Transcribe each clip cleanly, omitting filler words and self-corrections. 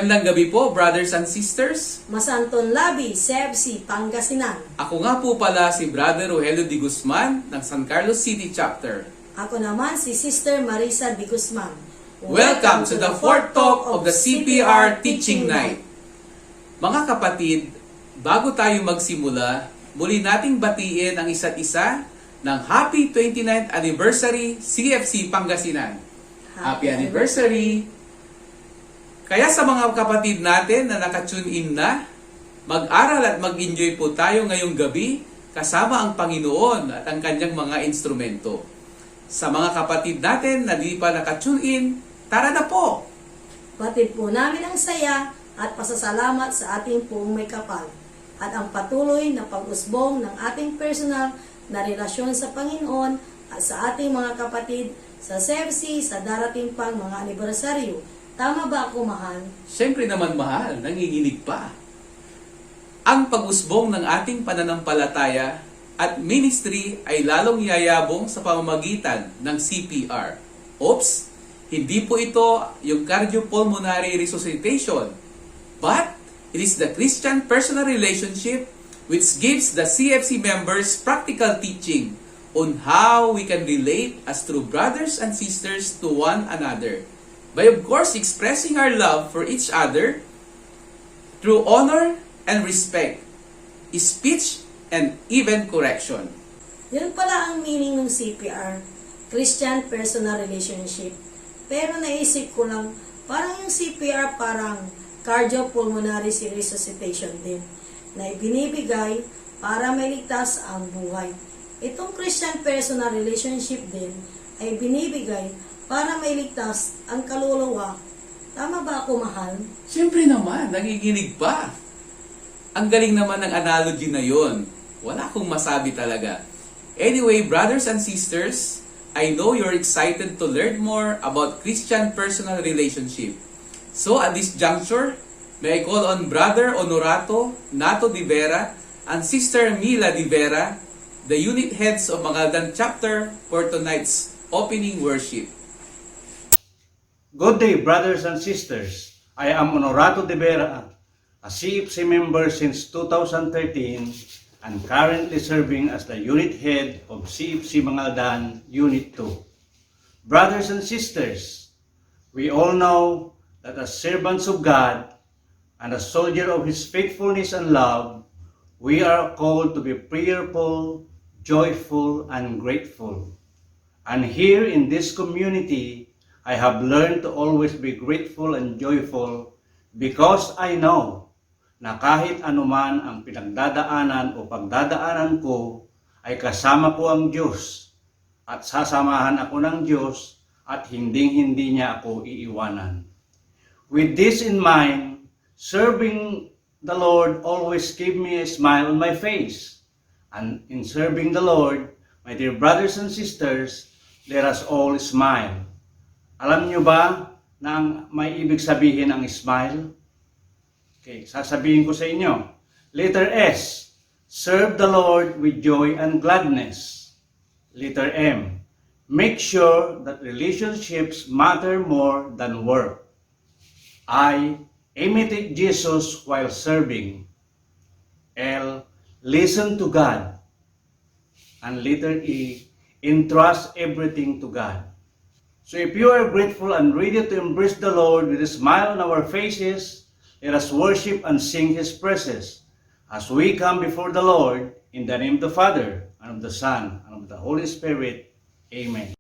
Magandang gabi po, brothers and sisters. Masantong Labi, Cfc Pangasinan. Ako nga po pala si Brother Rogelio de Guzman ng San Carlos City Chapter. Ako naman si Sister Marisa de Guzman. Welcome to the fourth talk of the CPR Teaching Night. Mga kapatid, bago tayo magsimula, muli nating batiin ang isa't isa ng Happy 29th Anniversary CFC Pangasinan. Happy Anniversary! Kaya sa mga kapatid natin na nakatune in na, mag-aral at mag-enjoy po tayo ngayong gabi kasama ang Panginoon at ang kanyang mga instrumento. Sa mga kapatid natin na di pa nakatune in, tara na po! Batid po namin ang saya at pasasalamat sa ating poong may kapal at ang patuloy na pag-usbong ng ating personal na relasyon sa Panginoon at sa ating mga kapatid sa CFC sa darating pang mga anibersaryo. Tama ba ako, mahal? Siyempre naman mahal, nanginginig pa. Ang pag-usbong ng ating pananampalataya at ministry ay lalong yayabong sa pamamagitan ng CPR. Oops, hindi po ito yung cardiopulmonary resuscitation, but it is the Christian personal relationship which gives the CFC members practical teaching on how we can relate as true brothers and sisters to one another. By of course expressing our love for each other through honor and respect, speech, and even correction. Yun pala ang meaning ng CPR, Christian Personal Relationship. Pero naisip ko lang, parang yung CPR parang cardiopulmonary resuscitation din, na ibinibigay para mailigtas ang buhay. Itong Christian Personal Relationship din ay binibigay para mailigtas ang kaluluwa. Tama ba ako, mahal? Siyempre naman, nanginginig pa. Ang galing naman ng analogy na yon. Wala akong masabi talaga. Anyway, brothers and sisters, I know you're excited to learn more about Christian personal relationship. So at this juncture, may I call on Brother Honorato Nato de Vera and Sister Mila de Vera, the unit heads of Mangaldan Chapter, for tonight's opening worship. Good day, brothers and sisters. I am Honorato de Vera, a CFC member since 2013 and currently serving as the unit head of CFC Mangaldan Unit 2. Brothers and sisters, we all know that as servants of God and as soldiers of His faithfulness and love, we are called to be prayerful, joyful, and grateful. And here in this community, I have learned to always be grateful and joyful because I know na kahit anuman ang pinagdadaanan o pagdadaanan ko ay kasama ko ang Diyos at sasamahan ako ng Diyos at hinding-hindi niya ako iiwanan. With this in mind, serving the Lord always gave me a smile on my face. And in serving the Lord, my dear brothers and sisters, let us all smile. Alam nyo ba na may ibig sabihin ang smile? Okay, sasabihin ko sa inyo. Letter S, serve the Lord with joy and gladness. Letter M, make sure that relationships matter more than work. I, imitate Jesus while serving. L, listen to God. And letter E, entrust everything to God. So if you are grateful and ready to embrace the Lord with a smile on our faces, let us worship and sing His praises as we come before the Lord in the name of the Father, and of the Son, and of the Holy Spirit. Amen.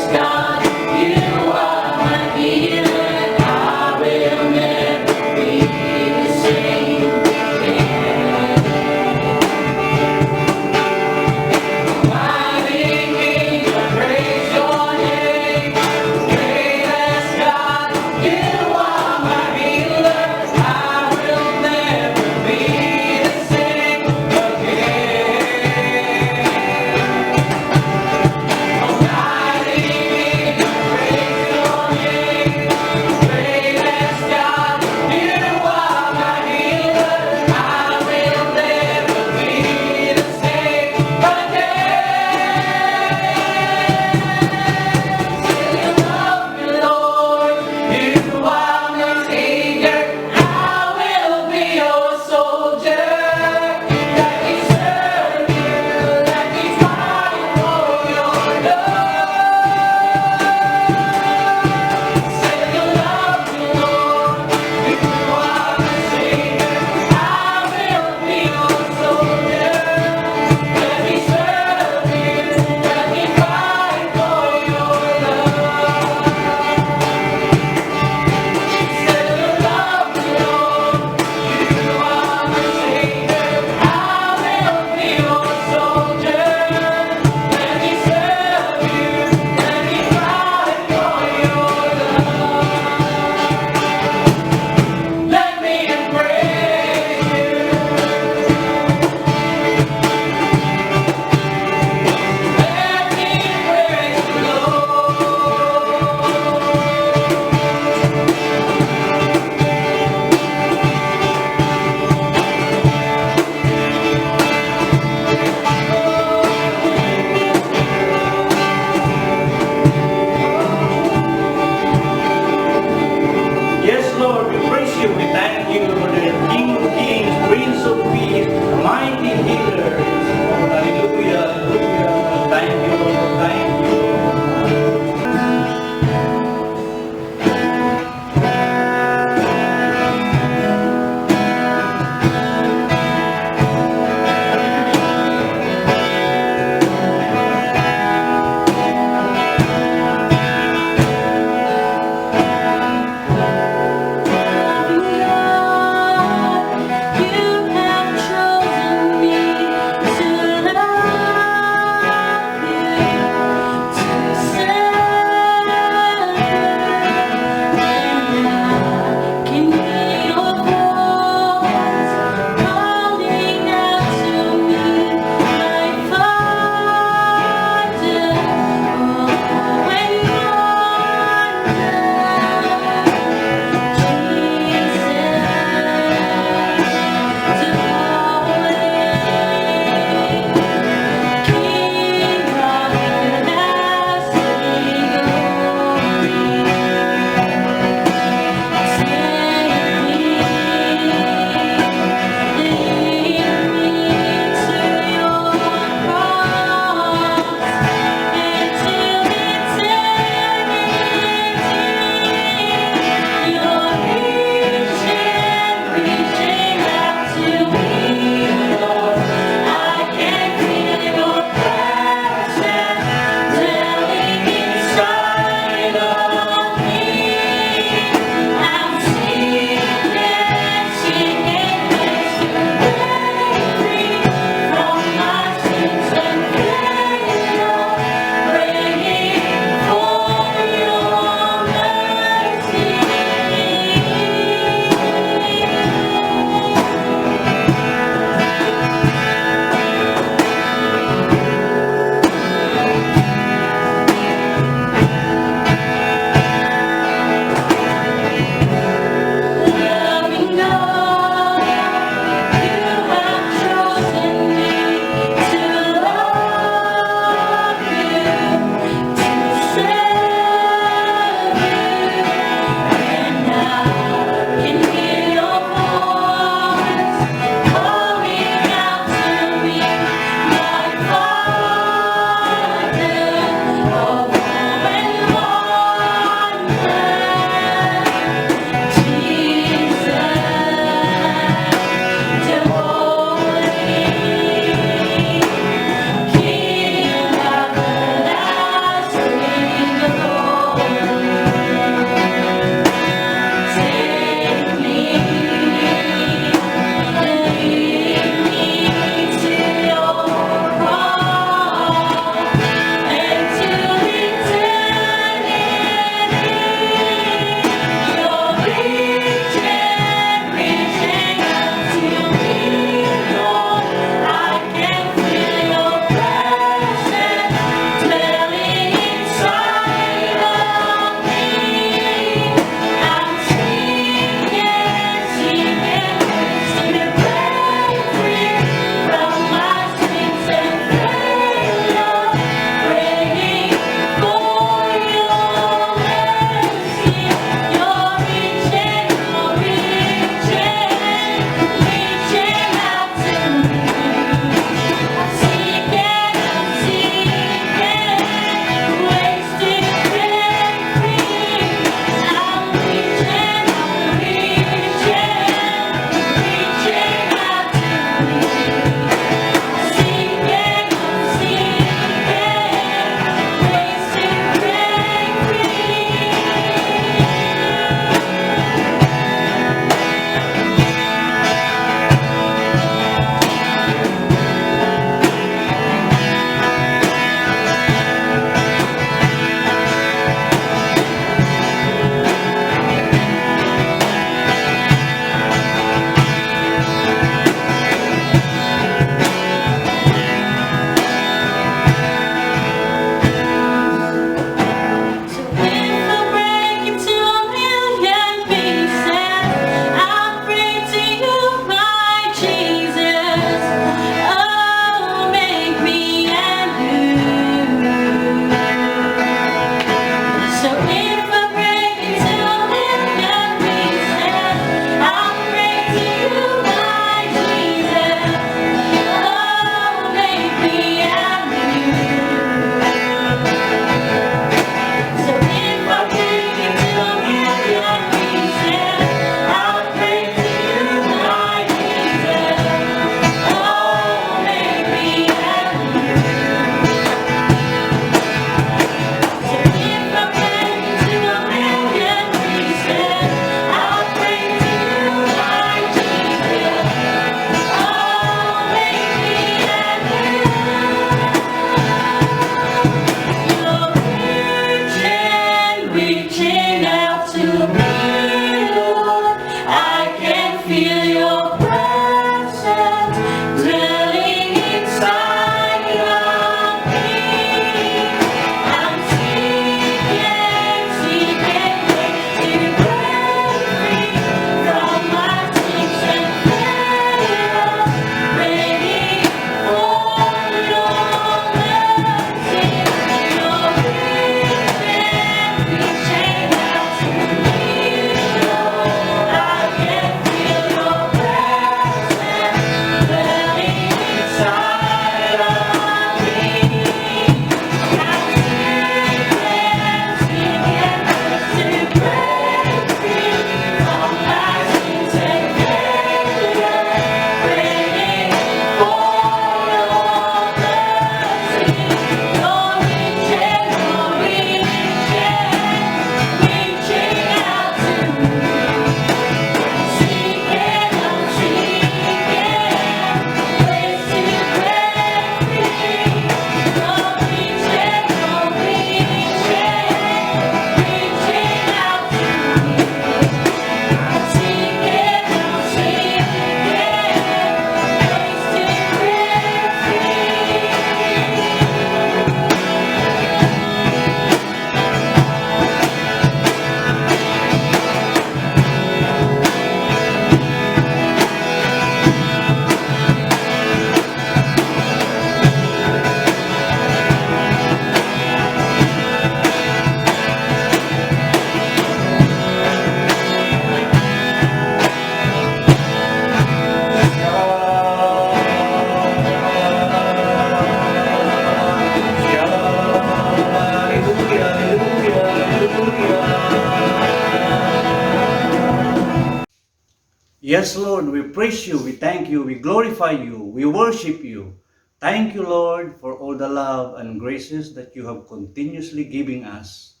Yes, Lord, we praise you, we thank you, we glorify you, we worship you. Thank you, Lord, for all the love and graces that you have continuously giving us.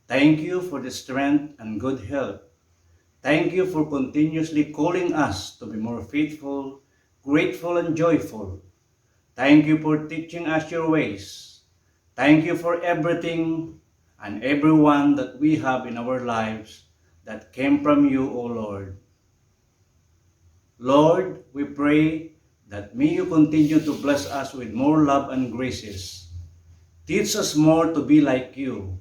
Thank you for the strength and good health. Thank you for continuously calling us to be more faithful, grateful, and joyful. Thank you for teaching us your ways. Thank you for everything and everyone that we have in our lives that came from you, O Lord. Lord, we pray that may you continue to bless us with more love and graces. Teach us more to be like you.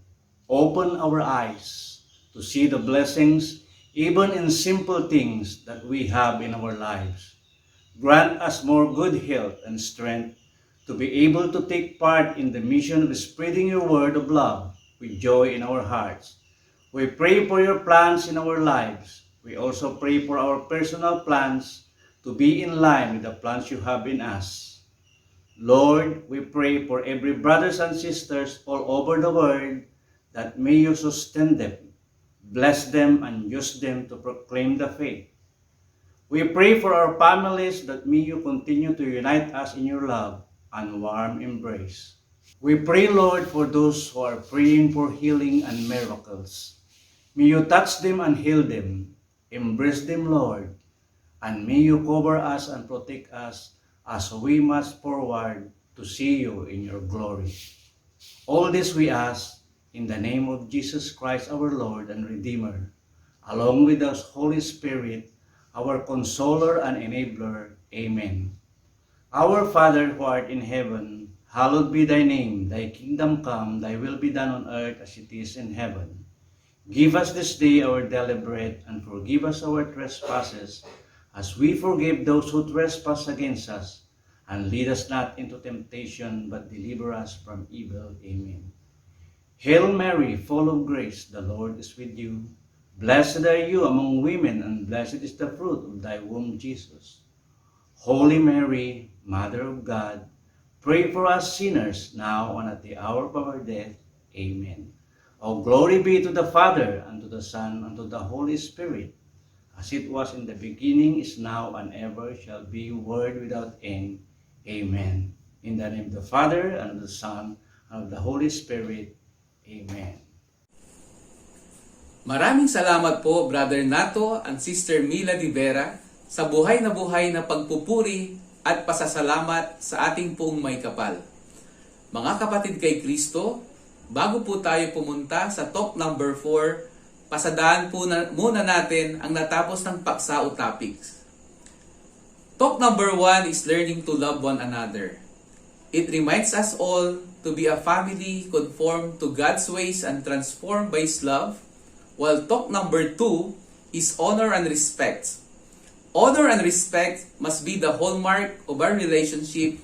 Open our eyes to see the blessings even in simple things that we have in our lives. Grant us more good health and strength to be able to take part in the mission of spreading your word of love with joy in our hearts. We pray for your plans in our lives. We also pray for our personal plans to be in line with the plans you have in us. Lord, we pray for every brothers and sisters all over the world that may you sustain them, bless them, and use them to proclaim the faith. We pray for our families that may you continue to unite us in your love and warm embrace. We pray, Lord, for those who are praying for healing and miracles. May you touch them and heal them. Embrace them, Lord, and may you cover us and protect us as we march forward to see you in your glory. All this we ask in the name of Jesus Christ, our Lord and Redeemer, along with the Holy Spirit, our Consoler and Enabler. Amen. Our Father who art in heaven, hallowed be thy name. Thy kingdom come, thy will be done on earth as it is in heaven. Give us this day our daily bread, and forgive us our trespasses, as we forgive those who trespass against us. And lead us not into temptation, but deliver us from evil. Amen. Hail Mary, full of grace, the Lord is with you. Blessed are you among women, and blessed is the fruit of thy womb, Jesus. Holy Mary, Mother of God, pray for us sinners, now and at the hour of our death. Amen. All glory be to the Father, and to the Son, and to the Holy Spirit, as it was in the beginning, is now, and ever shall be, world without end. Amen. In the name of the Father, and of the Son, and of the Holy Spirit. Amen. Maraming salamat po, Brother Nato and Sister Mila Di Vera, sa buhay na pagpupuri at pasasalamat sa ating pong may kapal. Mga kapatid kay Kristo, bago po tayo pumunta sa talk number 4, pasadaan po muna natin ang natapos ng paksa o topics. Talk number 1 is learning to love one another. It reminds us all to be a family conformed to God's ways and transformed by His love, while talk number 2 is honor and respect. Honor and respect must be the hallmark of our relationship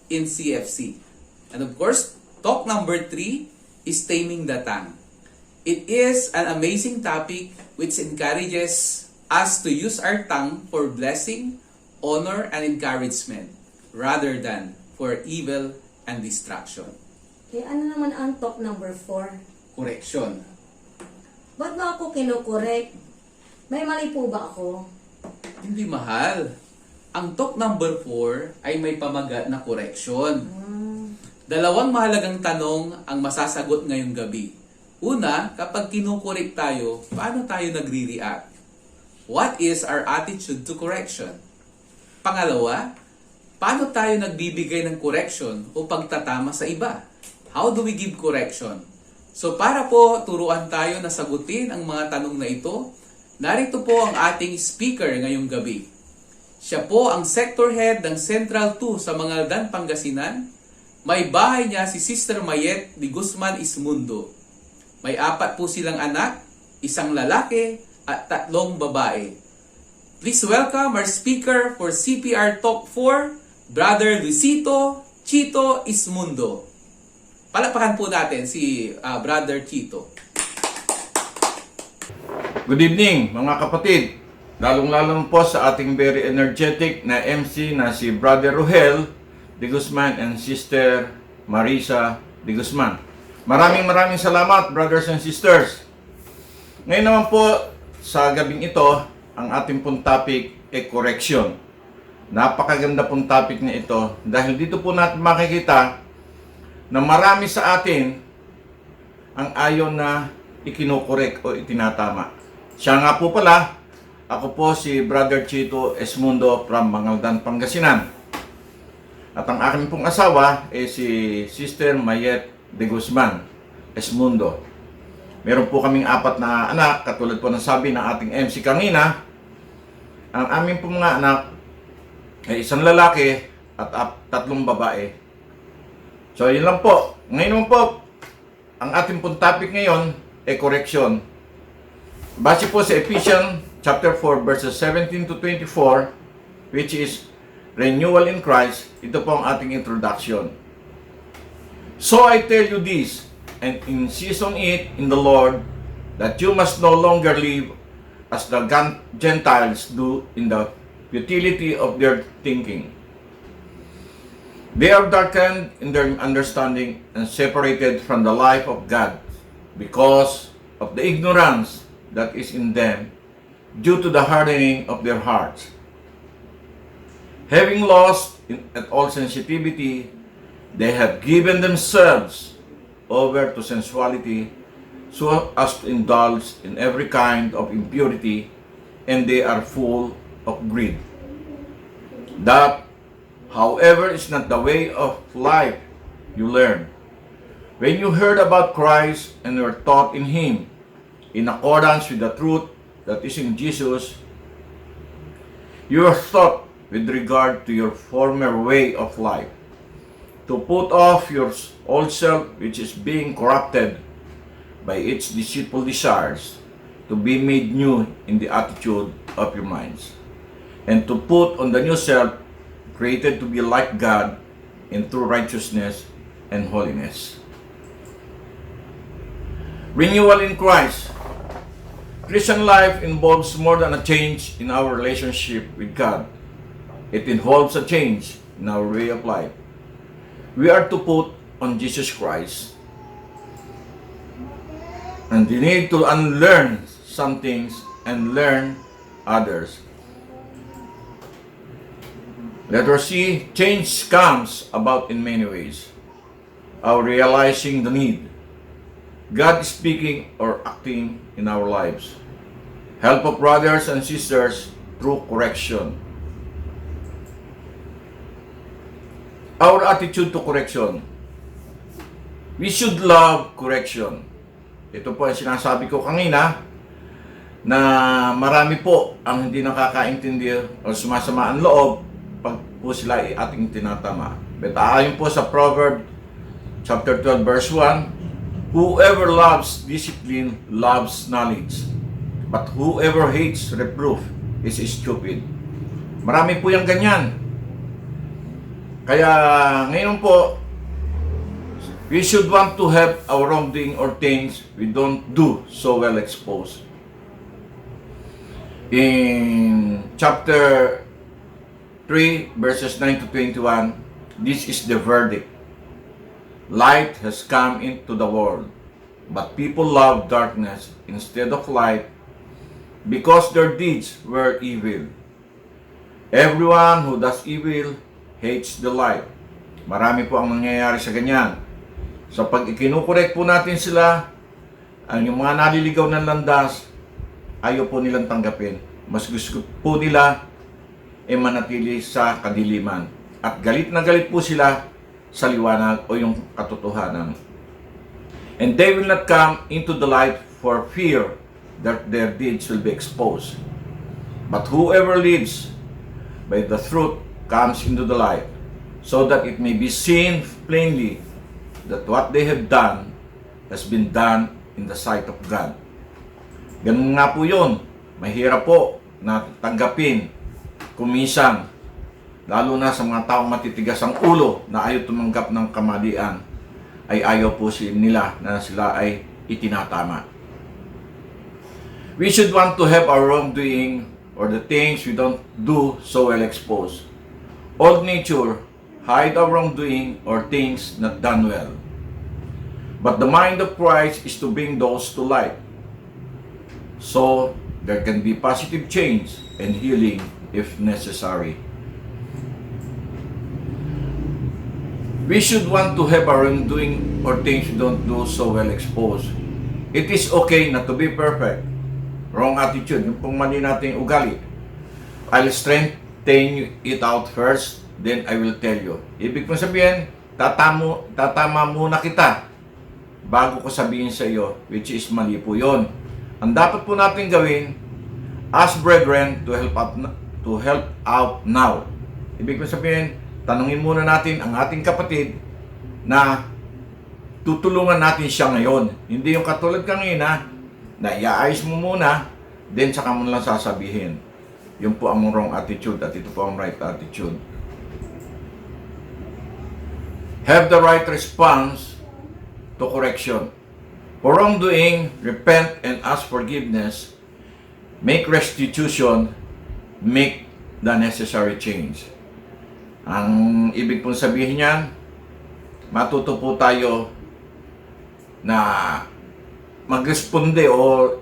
in CFC. And of course, talk number 3 is taming the tongue. It is an amazing topic which encourages us to use our tongue for blessing, honor, and encouragement rather than for evil and destruction. Eh, ano naman ang talk number 4? Correction. Ba't ba ako kinukorek? May mali po ba ako? Hindi mahal. Ang talk number 4 ay may pamagat na correction. Dalawang mahalagang tanong ang masasagot ngayong gabi. Una, kapag kinukorek tayo, paano tayo nagre-react? What is our attitude to correction? Pangalawa, paano tayo nagbibigay ng correction o pagtatama sa iba? How do we give correction? So para po turuan tayo na sagutin ang mga tanong na ito, narito po ang ating speaker ngayong gabi. Siya po ang sector head ng Central 2 sa Mangaldan, Pangasinan. May bahay niya si Sister Mayet de Guzman Esmundo. May 4 po silang anak, 1 lalaki at 3 babae. Please welcome our speaker for CPR Talk 4, Brother Luisito, CHITO, Esmundo. Palakpakan po natin si Brother CHITO. Good evening mga kapatid, lalong-lalong po sa ating very energetic na MC na si Brother Rohel de Guzman and Sister Marisa de Guzman. Maraming salamat brothers and sisters. Ngayon naman po sa gabing ito, ang ating pong topic correction. Napakaganda pong topic na ito dahil dito po natin makikita na marami sa atin ang ayaw na ikinokorek o itinatama. Siya nga po pala, ako po si Brother CHITO Esmundo from Mangaldan, Pangasinan. At ang aking pong asawa ay si Sister Mayet de Guzman, Esmundo. Meron po kaming 4 na anak, katulad po ng sabi ng ating MC kanina. Ang aming pong mga anak ay 1 lalaki at 3 babae. So yun lang po. Ngayon po, ang ating pong topic ngayon ay correction. Base po sa Ephesians chapter 4 verses 17 to 24, which is renewal in Christ. Ito po ang ating introduction. So I tell you this, and insist on it in the Lord, that you must no longer live as the Gentiles do in the futility of their thinking. They are darkened in their understanding and separated from the life of God because of the ignorance that is in them due to the hardening of their hearts. Having lost at all sensitivity, they have given themselves over to sensuality so as to indulge in every kind of impurity, and they are full of greed. That, however, is not the way of life you learned. When you heard about Christ and were taught in Him, in accordance with the truth that is in Jesus, you are taught with regard to your former way of life, to put off your old self which is being corrupted by its deceitful desires, to be made new in the attitude of your minds, and to put on the new self, created to be like God in true righteousness and holiness. Renewal in Christ. Christian life involves more than a change in our relationship with God. It involves a change in our way of life. We are to put on Jesus Christ, and we need to unlearn some things and learn others. Let us see, change comes about in many ways. Our realizing the need, God is speaking or acting in our lives. Help of brothers and sisters through correction. Our attitude to correction. We should love correction. Ito po ang sinasabi ko kanina na marami po ang hindi nakakaintindi o sumasama ang loob pag po sila ay ating tinatama. But ayon po sa Proverbs chapter 12 verse 1, whoever loves discipline loves knowledge, but whoever hates reproof is stupid. Marami po yung ganyan. Kaya ngayon po, we should want to have our wrongdoing or things we don't do so well exposed. In chapter 3 verses 9 to 21, this is the verdict. Light has come into the world, but people love darkness instead of light because their deeds were evil. Everyone who does evil hates the light. Marami po ang nangyayari sa ganyan. So pag ikinukorek po natin sila, ang yung mga naliligaw ng landas, ayaw po nilang tanggapin. Mas gusto po nila manatili sa kadiliman. At galit na galit po sila sa liwanag o yung katotohanan. And they will not come into the light for fear that their deeds will be exposed. But whoever lives by the truth comes into the light, so that it may be seen plainly that what they have done has been done in the sight of God. Ganun nga po yun. Mahirap po na tanggapin, kuminsan, lalo na sa mga taong matitigas ang ulo na ayaw tumanggap ng kamalian, ay ayaw po nila na sila ay itinatama. We should want to have our wrongdoing or the things we don't do so well exposed. Old nature hide our wrongdoing or things not done well. But the mind of Christ is to bring those to light, so there can be positive change and healing if necessary. We should want to have our wrongdoing or things we don't do so well exposed. It is okay not to be perfect. Wrong attitude, yung pong mali nating ugali. I'll strengthen it out first, then I will tell you. Ibig kong sabihin, tatama muna kita bago ko sabihin sa iyo, which is mali po yun. Ang dapat po natin gawin, as brethren, to help out now. Ibig kong sabihin, tanungin muna natin ang ating kapatid na tutulungan natin siya ngayon. Hindi yung katulad kanina na iaayos mo muna, then saka mo lang sasabihin. Yun po ang wrong attitude at ito po ang right attitude. Have the right response to correction. For wrongdoing, repent and ask forgiveness, make restitution, make the necessary change. Ang ibig pong sabihin niyan, matuto po tayo na magresponde o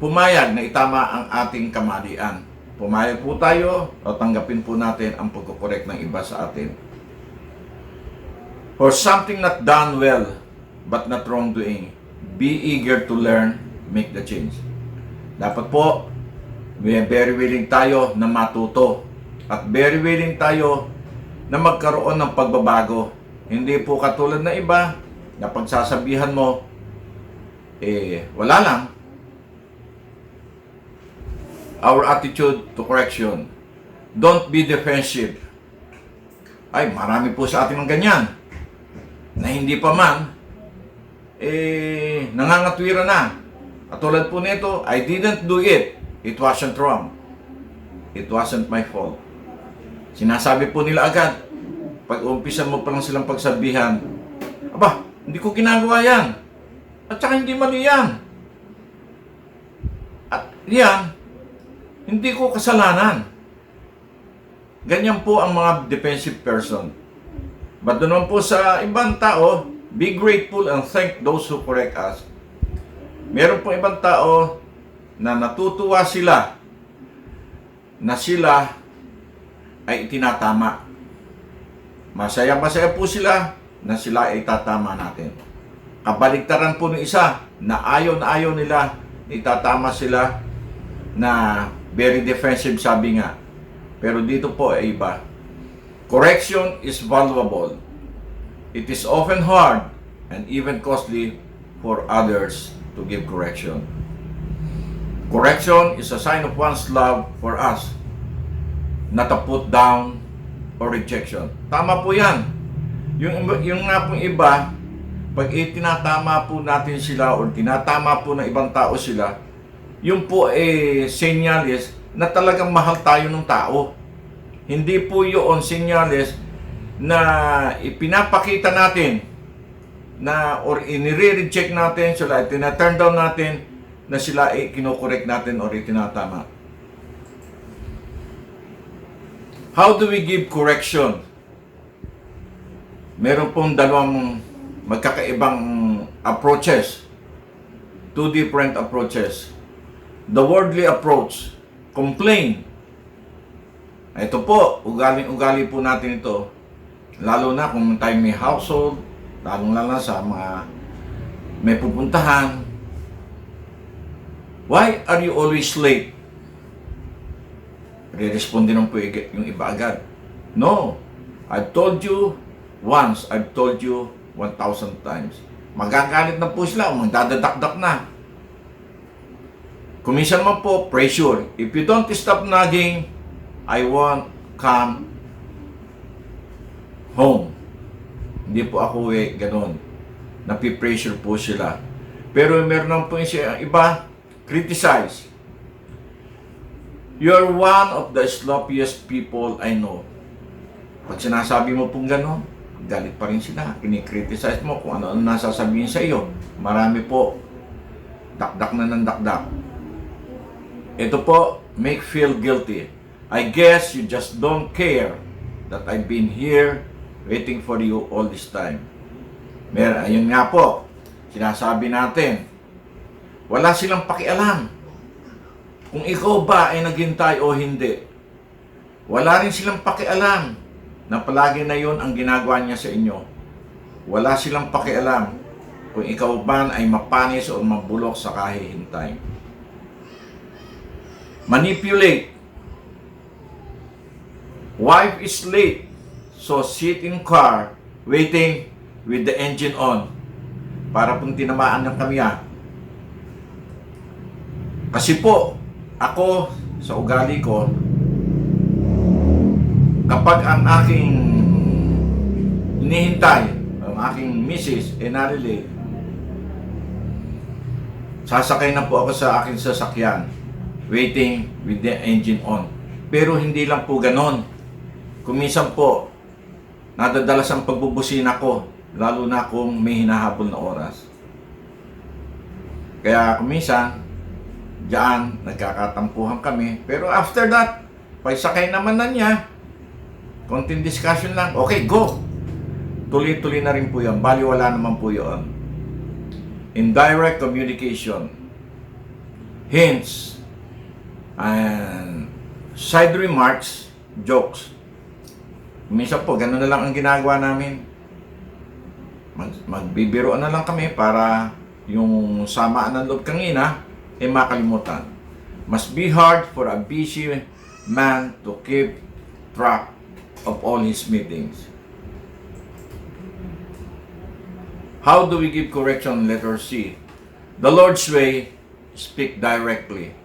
pumayag na itama ang ating kamalian. Pumayag po tayo o tanggapin po natin ang pagkukorek ng iba sa atin. For something not done well, but not wrongdoing, be eager to learn, make the change. Dapat po, very willing tayo na matuto at very willing tayo na magkaroon ng pagbabago. Hindi po katulad na iba na pagsasabihan mo, wala lang. Our attitude to correction. Don't be defensive. Ay, marami po sa atin ng ganyan. Na hindi pa man, nangangatwira na. Katulad po nito, I didn't do it. It wasn't wrong. It wasn't my fault. Sinasabi po nila agad, pag umpisan mo pa lang silang pagsabihan, aba, hindi ko ginagawa yan. At saka hindi mali yan. At yan, hindi ko kasalanan. Ganyan po ang mga defensive person. But doon po sa ibang tao, be grateful and thank those who correct us. Meron po ibang tao na natutuwa sila na sila ay itinatama. Masaya-masaya po sila na sila ay tatama natin. Kabaligtaran po ng isa na ayaw nila, itatama sila na very defensive sabi nga. Pero dito po ay iba. Correction is valuable. It is often hard and even costly for others to give correction. Correction is a sign of one's love for us, not a put down or rejection. Tama po yan. Yung nga pong iba, pag itinatama po natin sila o tinatama po ng ibang tao sila, yun po senyales na talagang mahal tayo ng tao. Hindi po yun senyales na ipinapakita natin na or inire-reject natin sila, tina-turn down natin na sila ay kinokorek natin or itinatama. How do we give correction? Meron pong dalawang magkakaibang approaches. Two different approaches. The worldly approach, complain. Ito po, ugaling-ugali po natin ito. Lalo na kung tayo may household, lalong-lalo sa mga may pupuntahan. Why are you always late? Re-responde nung po yung iba agad. No, I've told you once, I've told you 1,000 times. Magagalit na po sila o magdadadakdak na. Kuminsan man po, pressure. If you don't stop nagging, I won't come home. Hindi po ako ganun. Napipressure po sila. Pero meron naman po yung iba, criticize. You're one of the sloppiest people I know. Pag sinasabi mo pong gano'n, galit pa rin sila. Kini-criticize mo kung ano-ano nasasabihin sa iyo. Marami po. Dakdak na ng dakdak. Ito po, make feel guilty. I guess you just don't care that I've been here waiting for you all this time. Ayun nga po, sinasabi natin, wala silang pakialam kung ikaw ba ay naghintay o hindi. Wala rin silang pakialam na palagi na yon ang ginagawa niya sa inyo. Wala silang pakialam kung ikaw man ay mapanis o mabulok sa kahihintay. Manipulate. Wife is late, so sit in car waiting with the engine on para pong tinamaan ng kamya. Kasi po, ako sa ugali ko, kapag ang aking hinihintay, ang aking misis, narilate, sasakay na po ako sa aking sasakyan, waiting with the engine on. Pero hindi lang po ganon. Kuminsan po, nadadalas ang pagbubusina ko, lalo na kung may hinahabol na oras. Kaya kuminsan, diyan, nagkakatampuhan kami. Pero after that, pagsakay naman na niya, konting discussion lang, okay, go! Tuloy-tuloy na rin po yun. Bali, wala naman po yun. Indirect communication, hints, and side remarks, jokes. Minsan po, gano'n na lang ang ginagawa namin. Magbibiroan na lang kami para yung samaan ng loob kanina, makalimutan. Must be hard for a busy man to keep track of all his meetings. How do we give correction? Letter C. The Lord's way, speak directly.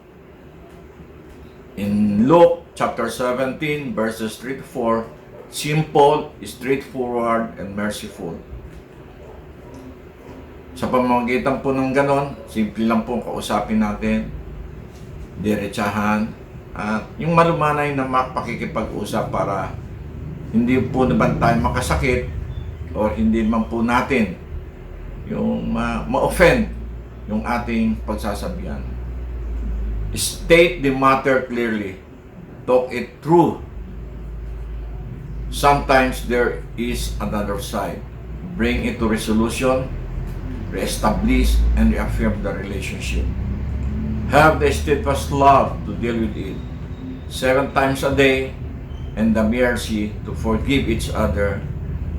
In Luke chapter 17, verses 3 to 4, simple, straightforward, and merciful. Sa pamamagitan po ng ganon, simple lang po kausapin natin, diretsahan, at yung malumanay na pakikipag-usap para hindi po naman tayo makasakit or hindi naman po natin yung ma-offend yung ating pagsasabihan. State the matter clearly. Talk it through. Sometimes there is another side. Bring it to resolution, reestablish, and reaffirm the relationship. Have the steadfast love to deal with it 7 times a day, and the mercy to forgive each other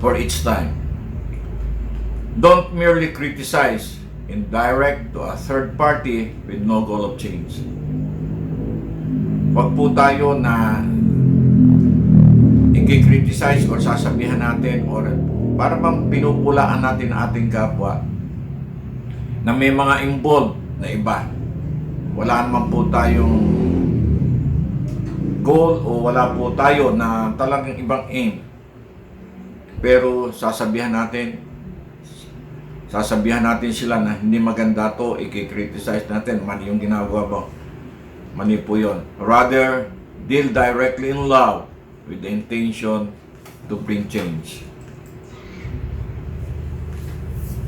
for each time. Don't merely criticize, indirect to a third party with no goal of change. Huwag po tayo na i-criticize or sasabihan natin or para bang pinupulaan natin ang ating kapwa na may mga involved na iba. Wala naman po tayong goal o wala po tayo na talagang ibang aim. Pero sasabihan natin sila na hindi maganda to, i-criticize natin, mali yung ginagawa mo. Mali po yun. Rather, deal directly in love with the intention to bring change.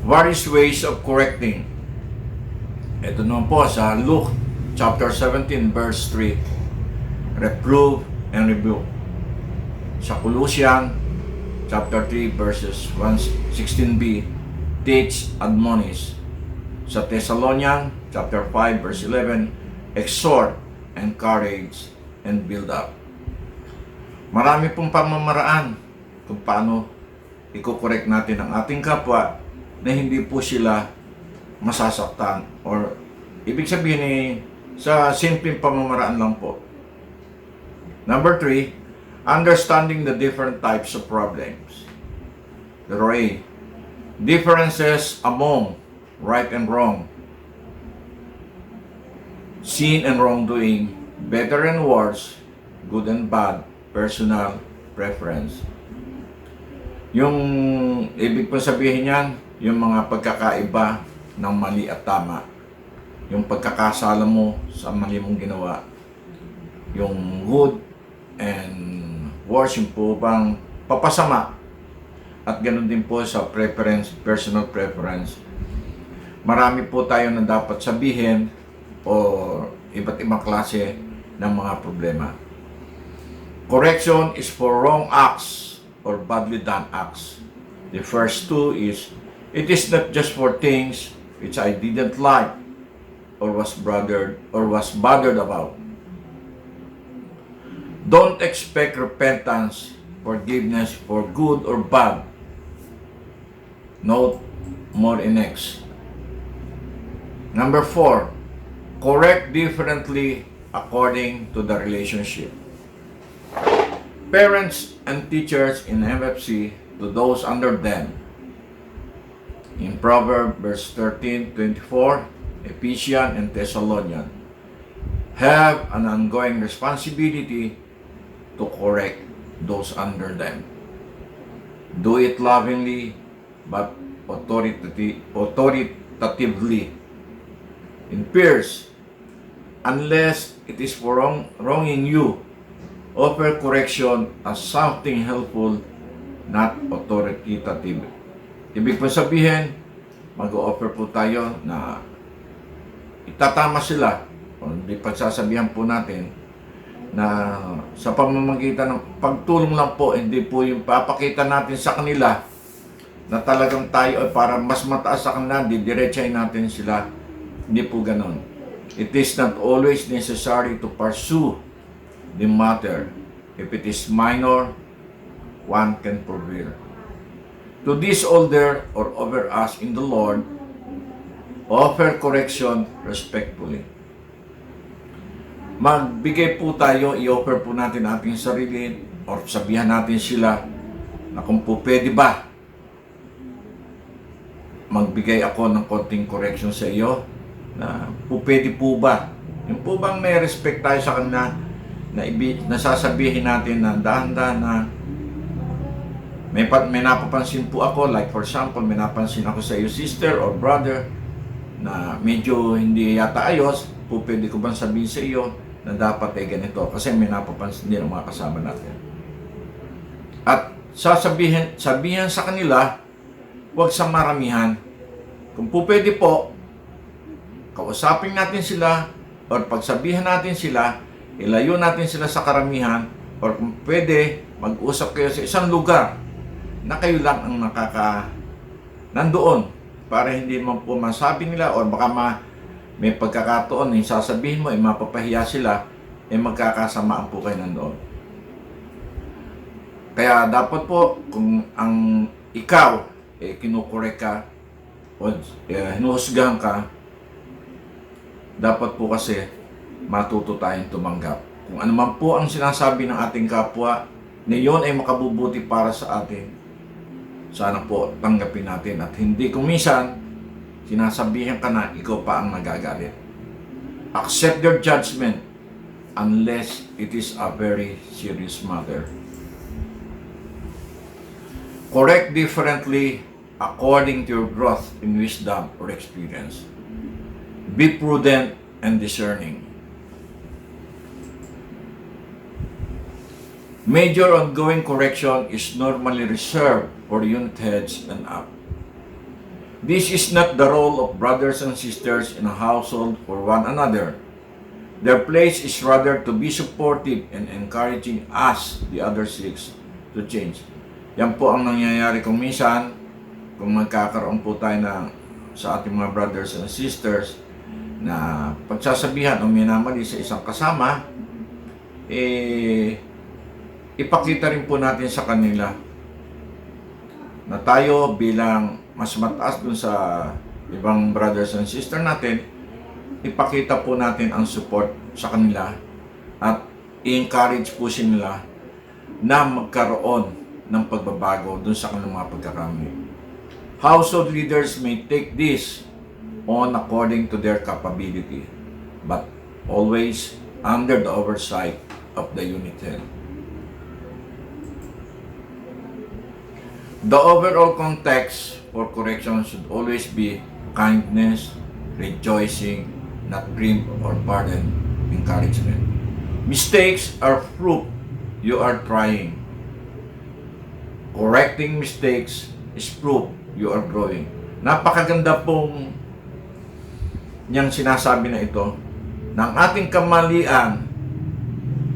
Various ways of correcting. Ito naman po sa Luke chapter 17 verse 3. Reprove and rebuke. Sa Colossians chapter 3 verses 16b, teach, admonish. Sa Thessalonians chapter 5 verse 11, exhort, encourage, and build up. Marami pong pamamaraan kung paano i-correct natin ang ating kapwa na hindi po sila masasaktan or ibig sabihin sa simpleng pamamaraan lang po. Number 3, understanding the different types of problems. Letter A, differences among right and wrong, sin and wrongdoing, better and worse, good and bad, personal preference. Yung ibig po sabihin niyan, yung mga pagkakaiba ng mali at tama. Yung pagkakasala mo sa mali mong ginawa. Yung good and worse, yung po bang papasama. At ganoon din po sa preference, personal preference. Marami po tayo na dapat sabihin o iba't ibang klase ng mga problema. Correction is for wrong acts or badly done acts. The first two is, it is not just for things which I didn't like or was bothered about. Don't expect repentance, forgiveness for good or bad. Note more in X. Number 4, correct differently according to the relationship. Parents and teachers in MFC to those under them. In Proverbs verse 13, 24, Ephesians and Thessalonians have an ongoing responsibility to correct those under them. Do it lovingly but authoritatively. In peers, unless it is for wronging you, offer correction as something helpful, not authoritative. Ibig po sabihin, mag-offer po tayo na itatama sila, o hindi pagsasabihan po natin na sa pamamagitan ng pagtulong lang po, hindi po yung papakita natin sa kanila na talagang tayo ay para mas mataas sa kanila, didiretsahin natin sila. Hindi po ganon. It is not always necessary to pursue the matter. If it is minor, one can prevail. To this older or over us in the Lord, offer correction respectfully. Magbigay po tayo, i-offer po natin ating sarili or sabihan natin sila na kung po pwede ba magbigay ako ng konting correction sa iyo, na po pwede po ba, yung po bang may respect tayo sa kanila na nasasabihin natin na dahan-dahan na may napapansin po ako, like for example, may napansin ako sa iyo sister or brother na medyo hindi yata ayos, po pwede ko bang sabihin sa iyo na dapat ay ganito, kasi may napapansin din ang mga kasama natin. At sabihan sa kanila, huwag sa maramihan. Kung po pwede po, kausapin natin sila or pagsabihan natin sila, ilayo natin sila sa karamihan, or kung pwede, mag-usap kayo sa isang lugar na kayo lang ang nandoon para hindi mo po masabi nila or baka may pagkakataon na sasabihin mo ay mapapahiya sila, magkakasamaan po kayo nandoon. Kaya dapat po kung ang ikaw kinukorek ka o hinuhusgahan ka, dapat po kasi matuto tayong tumanggap. Kung ano man po ang sinasabi ng ating kapwa, na yun ay makabubuti para sa atin, sana po tanggapin natin at hindi kung minsan sinasabihan ka na ikaw pa ang nagagalit. Accept their judgment unless it is a very serious matter. Correct differently according to your growth in wisdom or experience. Be prudent and discerning. Major ongoing correction is normally reserved for unit heads and up. This is not the role of brothers and sisters in a household for one another. Their place is rather to be supportive and encouraging us, the other six, to change. Yan po ang nangyayari kung minsan, kung magkakaroon po tayo sa ating mga brothers and sisters na pagsasabihan o minamali sa isang kasama, ipakita rin po natin sa kanila na tayo bilang mas mataas dun sa ibang brothers and sisters natin, ipakita po natin ang support sa kanila at i-encourage po sila na magkaroon ng pagbabago dun sa kanilang mga pagkakamali. Household leaders may take this on according to their capability, but always under the oversight of the unit head. The overall context for correction should always be kindness, rejoicing, not grief or pardon, encouragement. Mistakes are proof you are trying. Correcting mistakes is proof you are growing. Napakaganda pong niyang sinasabi na ito, na ang ating kamalian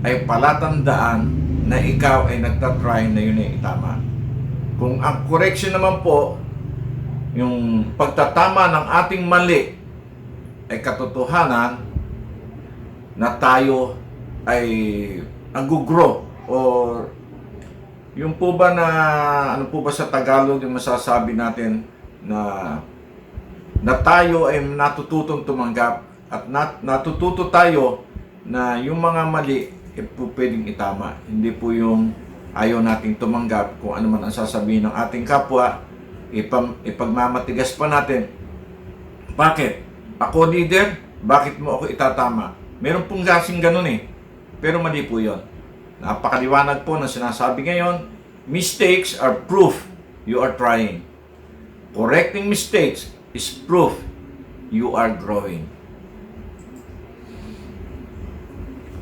ay palatandaan na ikaw ay nagtatry na yun ay itama. Kung ang correction naman po, yung pagtatama ng ating mali ay katotohanan na tayo ay nag-grow or yung po ba na ano po ba sa Tagalog yung masasabi natin na tayo ay natututong tumanggap at natututo tayo na yung mga mali po pwedeng itama. Hindi po yung ayaw nating tumanggap kung ano man ang sasabihin ng ating kapwa, ipagmamatigas pa natin. Bakit? Ako leader, bakit mo ako itatama? Meron pong gasing ganun eh. Pero mali po yun. Napakaliwanag po na sinasabi ngayon, mistakes are proof you are trying. Correcting mistakes is proof you are growing.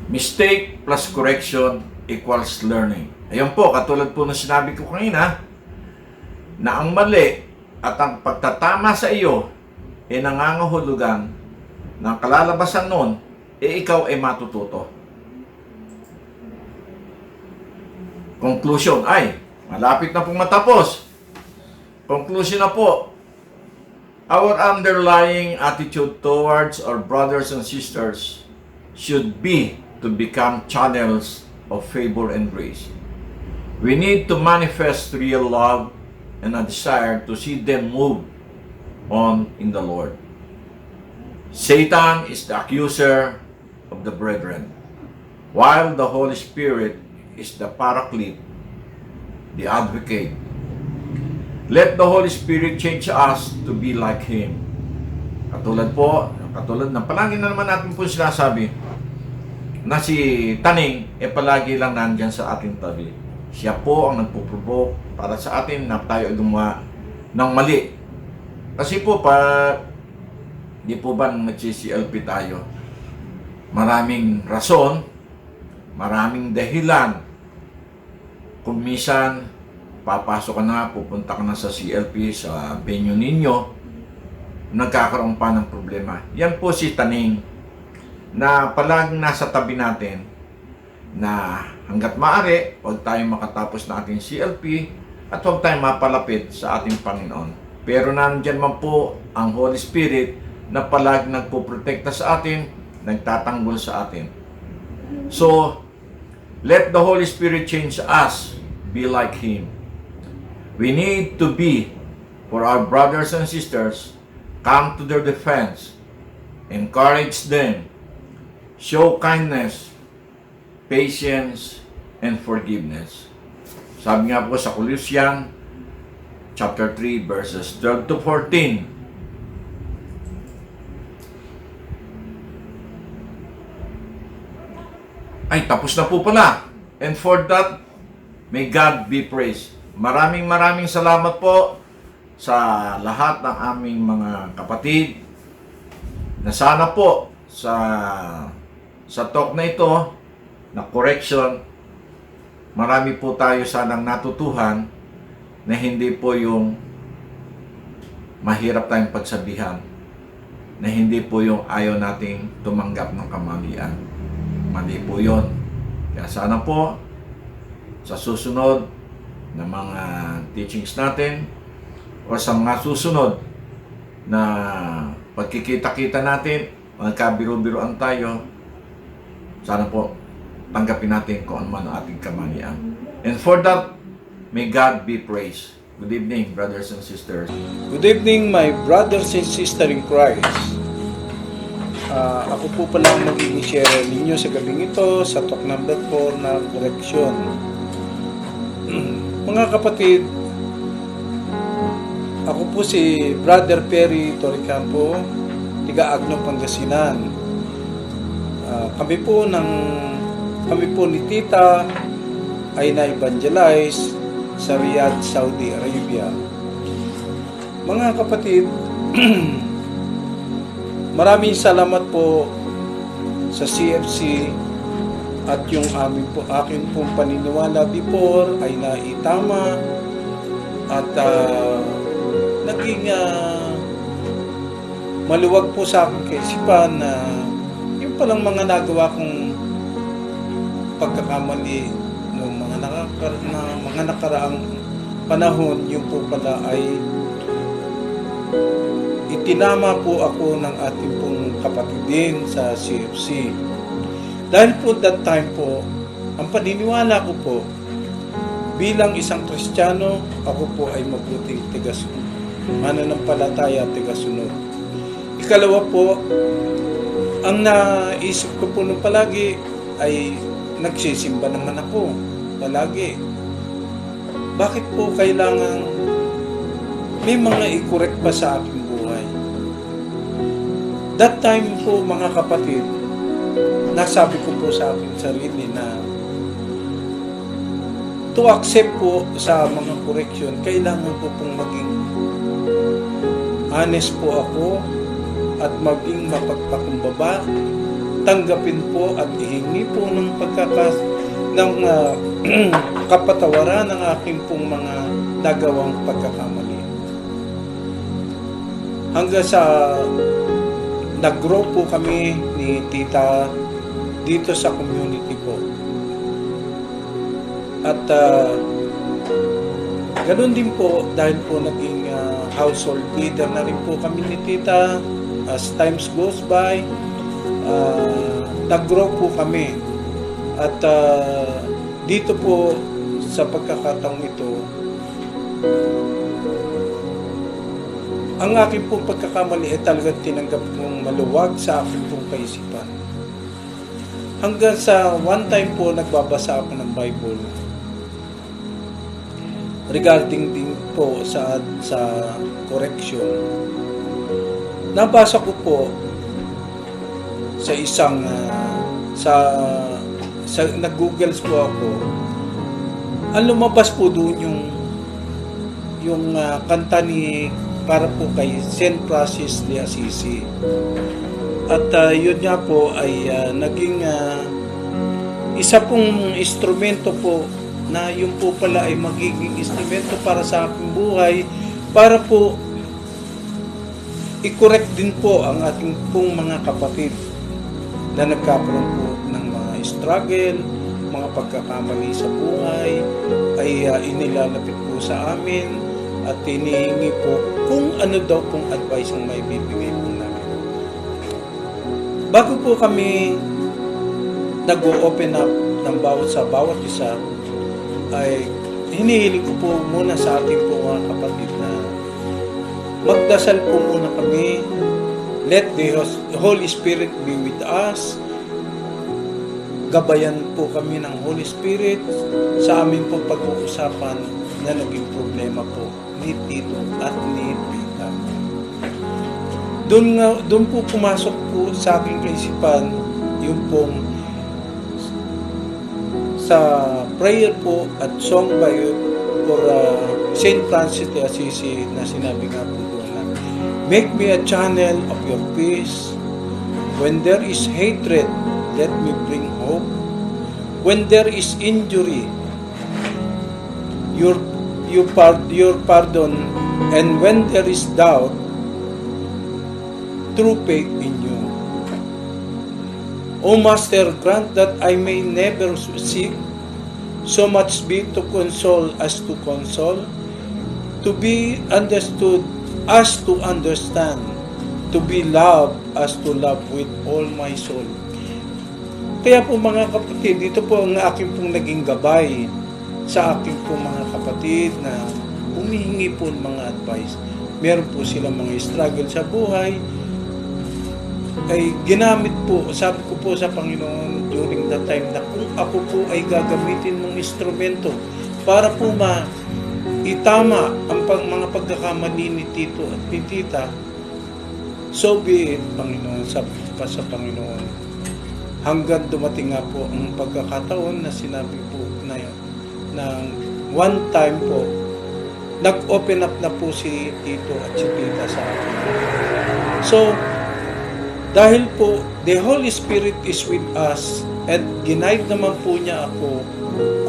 Mistake plus correction equals learning. Ayan po, katulad po ng sinabi ko kanina, na ang mali at ang pagtatama sa iyo ay nangangahulugan ng kalalabasan nun, ikaw ay matututo. Conclusion ay, malapit na pong matapos. Conclusion na po. Our underlying attitude towards our brothers and sisters should be to become channels of favor and grace. We need to manifest real love and a desire to see them move on in the Lord. Satan is the accuser of the brethren, while the Holy Spirit is the paraclete, the advocate. Let the Holy Spirit change us to be like Him. Katulad ng palagi na naman natin po sinasabi, na si Taning palagi lang nandyan sa ating tabi. Siya po ang nagpo-provoke para sa atin na tayo gumawa ng mali. Kasi po di po ba nag-CLP tayo? Maraming rason, maraming dahilan. Kung minsan, papasok ka na, pupunta ka na sa CLP, sa venue ninyo, nagkakaroon pa ng problema. Yan po si Taning, na palaging nasa tabi natin, na hanggat maaari, huwag tayong makatapos na ating CLP, at huwag tayong mapalapit sa ating Panginoon. Pero nandyan man po ang Holy Spirit, na palaging nagpoprotekta sa atin, nagtatanggol sa atin. So, let the Holy Spirit change us, be like Him. We need to be, for our brothers and sisters, come to their defense, encourage them, show kindness, patience, and forgiveness. Sabi nga po sa Colossians, chapter 3, verses 12 to 14, ay, tapos na po pala. And for that, may God be praised. Maraming salamat po sa lahat ng aming mga kapatid na sana po sa talk na ito, na correction, marami po tayo sanang natutuhan na hindi po yung mahirap tayong pagsabihan, na hindi po yung ayaw nating tumanggap ng kamalian. Mali po yun. Kaya sana po sa susunod na mga teachings natin o sa mga susunod na pagkikita-kita natin, magkabiru-biruan tayo, sana po tanggapin natin kung ano man ang ating kamalian. And for that, may God be praised. Good evening, brothers and sisters. Good evening, my brothers and sisters in Christ. Ako po pala ang magiging share ninyo sa gabing ito sa talk number 4 na correction. Mga kapatid, ako po si Brother Perry Toricampo, tiga Agno, Pangasinan. Kami po ni Tita ay na-evangelize sa Riyadh, Saudi Arabia. Mga kapatid, maraming salamat po sa CFC at yung akin pong paniniwala before ay naitama at naging maluwag po sa aking kaisipan na yung palang mga nagawa kong pagkakamali ng mga nakaraang panahon, yung po pala ay itinama po ako ng ating pong kapatid din sa CFC. Dahil po that time po, Ang paniniwala ko po, bilang isang Kristiyano, ako po ay mabuting tigasunod. Mananampalataya, tigasunod. Ikalawa po, ang naisip ko po nung palagi ay nagsisimba naman ako palagi. Bakit po kailangan may mga i-correct pa sa aking buhay? That time po mga kapatid, nasabi ko po sa aking sarili na to accept po sa mga correction, kailangan po pong maging honest po ako at maging mapagpakumbaba, tanggapin po at ihingi po ng kapatawaran ng aking pong mga nagawang pagkakamali. Hanggang sa nag-grow po kami ni Tita dito sa community po. At ganoon din po dahil po naging household leader na rin po kami ni Tita. As times goes by, nag-grow po kami. At dito po sa pagkakataong ito, ang aking pong pagkakamali ay talagang tinanggap kong maluwag sa aking pong kaisipan. Hanggang sa one time po nagbabasa ako ng Bible regarding din po sa correction. Nabasa ko po sa isang sa nag-googles po ako. Ang lumabas po doon yung kanta ni para po kay Saint Francis de Assisi. At yun nga po ay naging isa pong instrumento po na yun po pala ay magiging instrumento para sa aking buhay para po i-correct din po ang ating pong mga kapatid na nagkakaroon po ng mga struggle, mga pagkakamali sa buhay ay inilalapit po sa amin at hinihingi po kung ano daw pong advice ang may bibigay po namin. Bago po kami nag-open up ng bawat isa, ay hinihiling ko po muna sa ating po mga kapatid na magdasal po muna kami. Let the Holy Spirit be with us. Gabayan po kami ng Holy Spirit sa aming po pag-uusapan na naging problema po ni Tito at ni Tita. Doon po pumasok po sa aking kaisipan yung pong sa prayer po at song by for Saint Francis de Assisi na sinabi nga po doon na make me a channel of your peace. When there is hatred, let me bring hope. When there is injury, your pardon, and when there is doubt, true faith in you. O Master, grant that I may never seek so much be to console as to console, to be understood as to understand, to be loved as to love with all my soul. Kaya po mga kapatid, dito po ang aking pong naging gabay sa aking pong mga kapatid na humihingi po ng mga advice. Meron po silang mga struggle sa buhay, ay ginamit po, sabi ko po sa Panginoon during that time na kung ako po ay gagamitin ng instrumento para po itama ang mga pagkakamali ni Tito at ni Tita, so be it, Panginoon, sabi ko pa sa Panginoon. Hanggang dumating nga po ang pagkakataon na sinabi po na one time po, nag-open up na po si Tito at si Tita sa akin. So, dahil po, the Holy Spirit is with us at ginaid naman po niya ako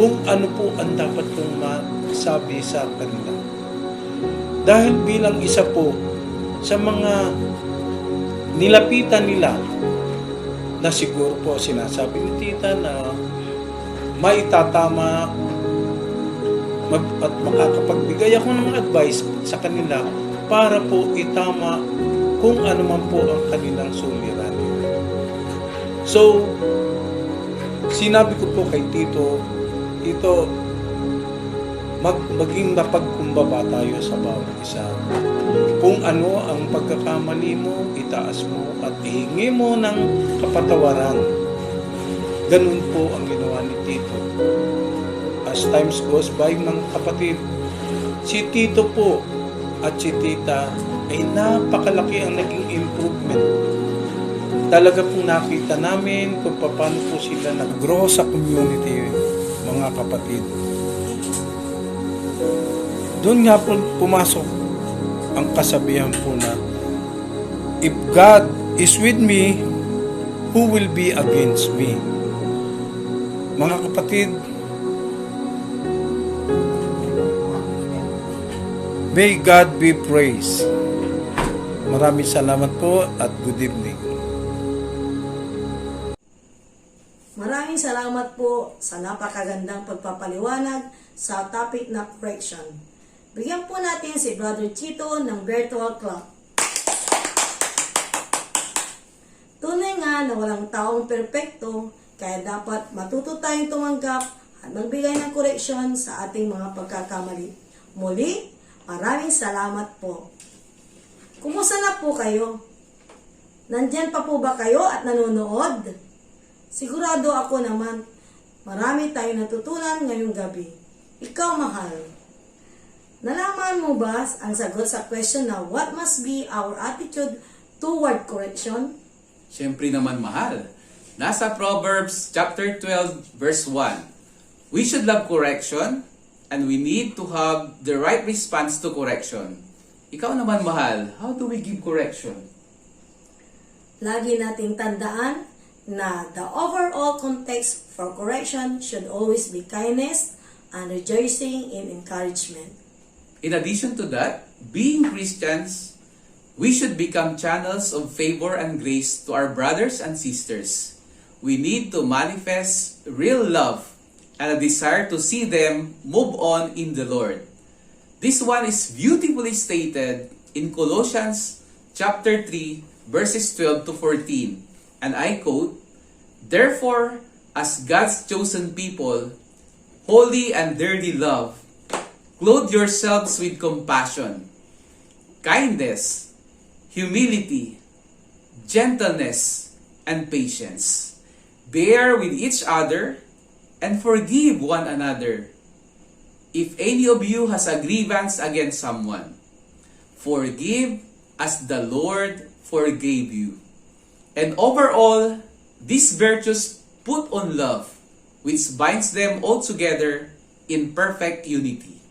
kung ano po ang dapat kong masabi sa kanila. Dahil bilang isa po sa mga nilapitan nila na siguro po sinasabi ni Tita na maitatama at makakapagbigay ako ng advice sa kanila para po itama kung ano man po ang kanilang suliranin. So, Sinabi ko po kay Tito, Tito, maging mapagkumbaba tayo sa bawat isa. Kung ano ang pagkakamali mo, itaas mo at ihingi mo ng kapatawaran. Ganun po ang ginawa ni Tito. As times goes by, mga kapatid, si Tito po at si Tita ay napakalaki ang naging improvement. Talaga pong nakita namin kung paano po sila nag-grow sa community, mga kapatid. Doon nga po pumasok ang kasabihan po na, if God is with me, who will be against me? Mga kapatid, may God be praised. Maraming salamat po at good evening. Maraming salamat po sa napakagandang pagpapaliwanag sa topic na correction. Bigyan po natin si Brother Chito ng virtual clap. Tunay nga na walang taong perpekto, kaya dapat matuto tayong tumanggap at magbigay ng correction sa ating mga pagkakamali. Muli, maraming salamat po. Kumusta na po kayo? Nandyan pa po ba kayo at nanonood? Sigurado ako naman, marami tayong natutunan ngayong gabi. Ikaw, mahal. Nalaman mo ba ang sagot sa question na what must be our attitude toward correction? Siyempre naman, mahal. Nasa Proverbs chapter 12 verse 1. We should love correction and we need to have the right response to correction. Ikaw naman, mahal, how do we give correction? Lagi nating tandaan na the overall context for correction should always be kindness and rejoicing in encouragement. In addition to that, being Christians, we should become channels of favor and grace to our brothers and sisters. We need to manifest real love and a desire to see them move on in the Lord. This one is beautifully stated in Colossians chapter 3 verses 12 to 14. And I quote, "Therefore, as God's chosen people, holy and dearly loved, clothe yourselves with compassion, kindness, humility, gentleness, and patience. Bear with each other and forgive one another. If any of you has a grievance against someone, forgive as the Lord forgave you. And overall, these virtues put on love, which binds them all together in perfect unity."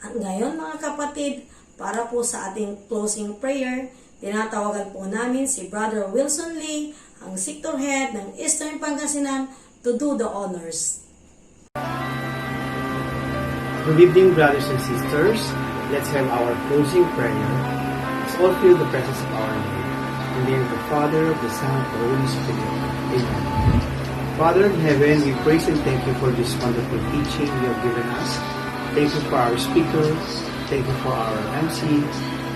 At ngayon, mga kapatid, para po sa ating closing prayer, tinatawagan po namin si Brother Wilson Lee, ang sector head ng Eastern Pangasinan, to do the honors. Good evening, brothers and sisters. Let's have our closing prayer. Let's all feel the presence of our Lord. In the name of the Father, of the Son, of the Holy Spirit. Amen. Father in heaven, we praise and thank you for this wonderful teaching you have given us. Thank you for our speakers. Thank you for our MC,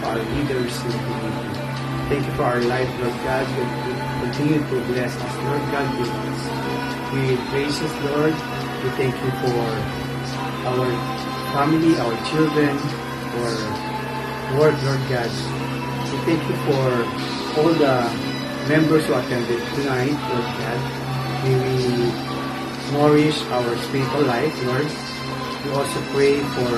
for our leaders in the community. Thank you for our life, Lord God. You continue to bless us, Lord God, with us. We praise you, Lord. We thank you for our family, our children, for work, Lord God. We thank you for all the members who attended tonight, Lord God. May we nourish our spiritual life, Lord. We also pray for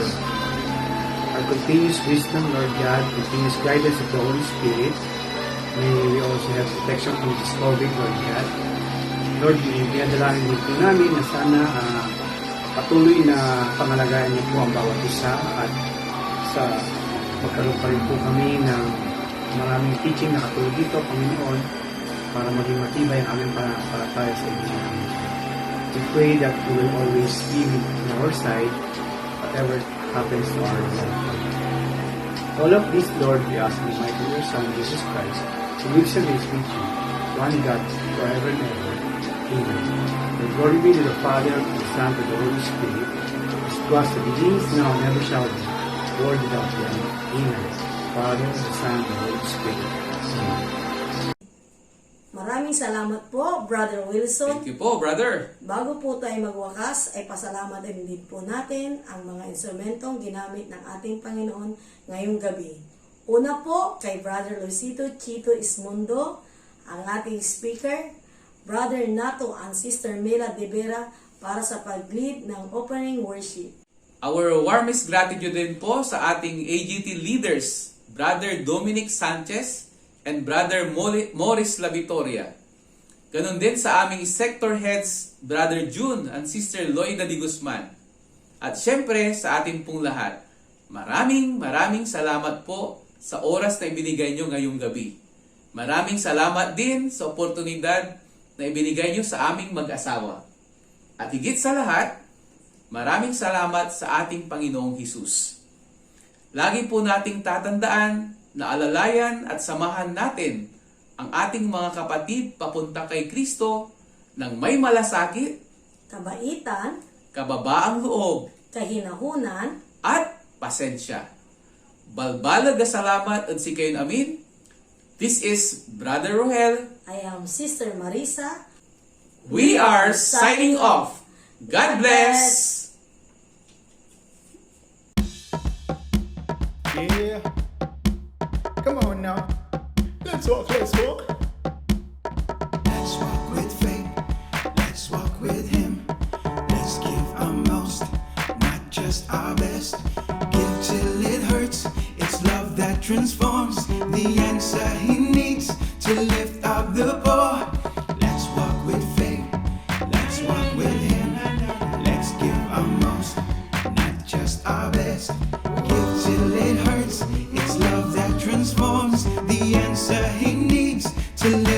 our continuous wisdom, Lord God, continuous guidance of the Holy Spirit. May we also have protection from this COVID, Lord God. Lord, dinadalangin din po namin na sana patuloy na pangalagaan niyo po ang bawat isa at sa magkaroon pa rin po kami ng maraming teaching na katulad dito, Panginoon, para maging matibay ang aming pananampalataya sa inyo. We pray that you will always be on our side, whatever happens to our life. All of this, Lord, we ask in the mighty name of your Son, Jesus Christ, who lives and is with you, one God, forever and ever. Amen. The glory be to the Father, to the Son, to the Holy Spirit, as it was the beginnings, now, and ever shall be, world without end. Amen. Father, the Son, and the Holy Spirit. Amen. Maraming Maraming salamat po, Brother Wilson. Thank you po, brother. Bago po tayo magwakas, ay pasalamat din po natin ang mga instrumentong ginamit ng ating Panginoon ngayong gabi. Una po kay Brother Luisito, CHITO, Esmundo, ang ating speaker, Brother Nato and Sister Mela de Vera para sa pag-lead ng opening worship. Our warmest gratitude din po sa ating AGT leaders, Brother Dominic Sanchez and Brother Morris La Vitoria. Ganon din sa aming sector heads, Brother June and Sister Loida de Guzman. At syempre sa ating pong lahat, maraming salamat po sa oras na ibinigay nyo ngayong gabi. Maraming salamat din sa oportunidad na ibinigay nyo sa aming mag-asawa. At higit sa lahat, maraming salamat sa ating Panginoong Hesus. Lagi po nating tatandaan na alalayan at samahan natin ang ating mga kapatid papunta kay Kristo ng may malasakit, Kabaitan, kababaang loob, kahinahunan, at pasensya. Balbalag na salamat at si kayon amin. This is Brother Rohel. I am Sister Marisa. We are signing off. God bless! Yeah. Come on now. Let's walk, let's walk. Let's walk with faith. Let's walk with Him. Let's give our most, not just our best. Give till it hurts. It's love that transforms. The answer He needs to lift up the poor. Let's walk with faith. Let's walk with Him. Let's give our most, not just our best. Give till it hurts. It's love that transforms. The answer He needs to lift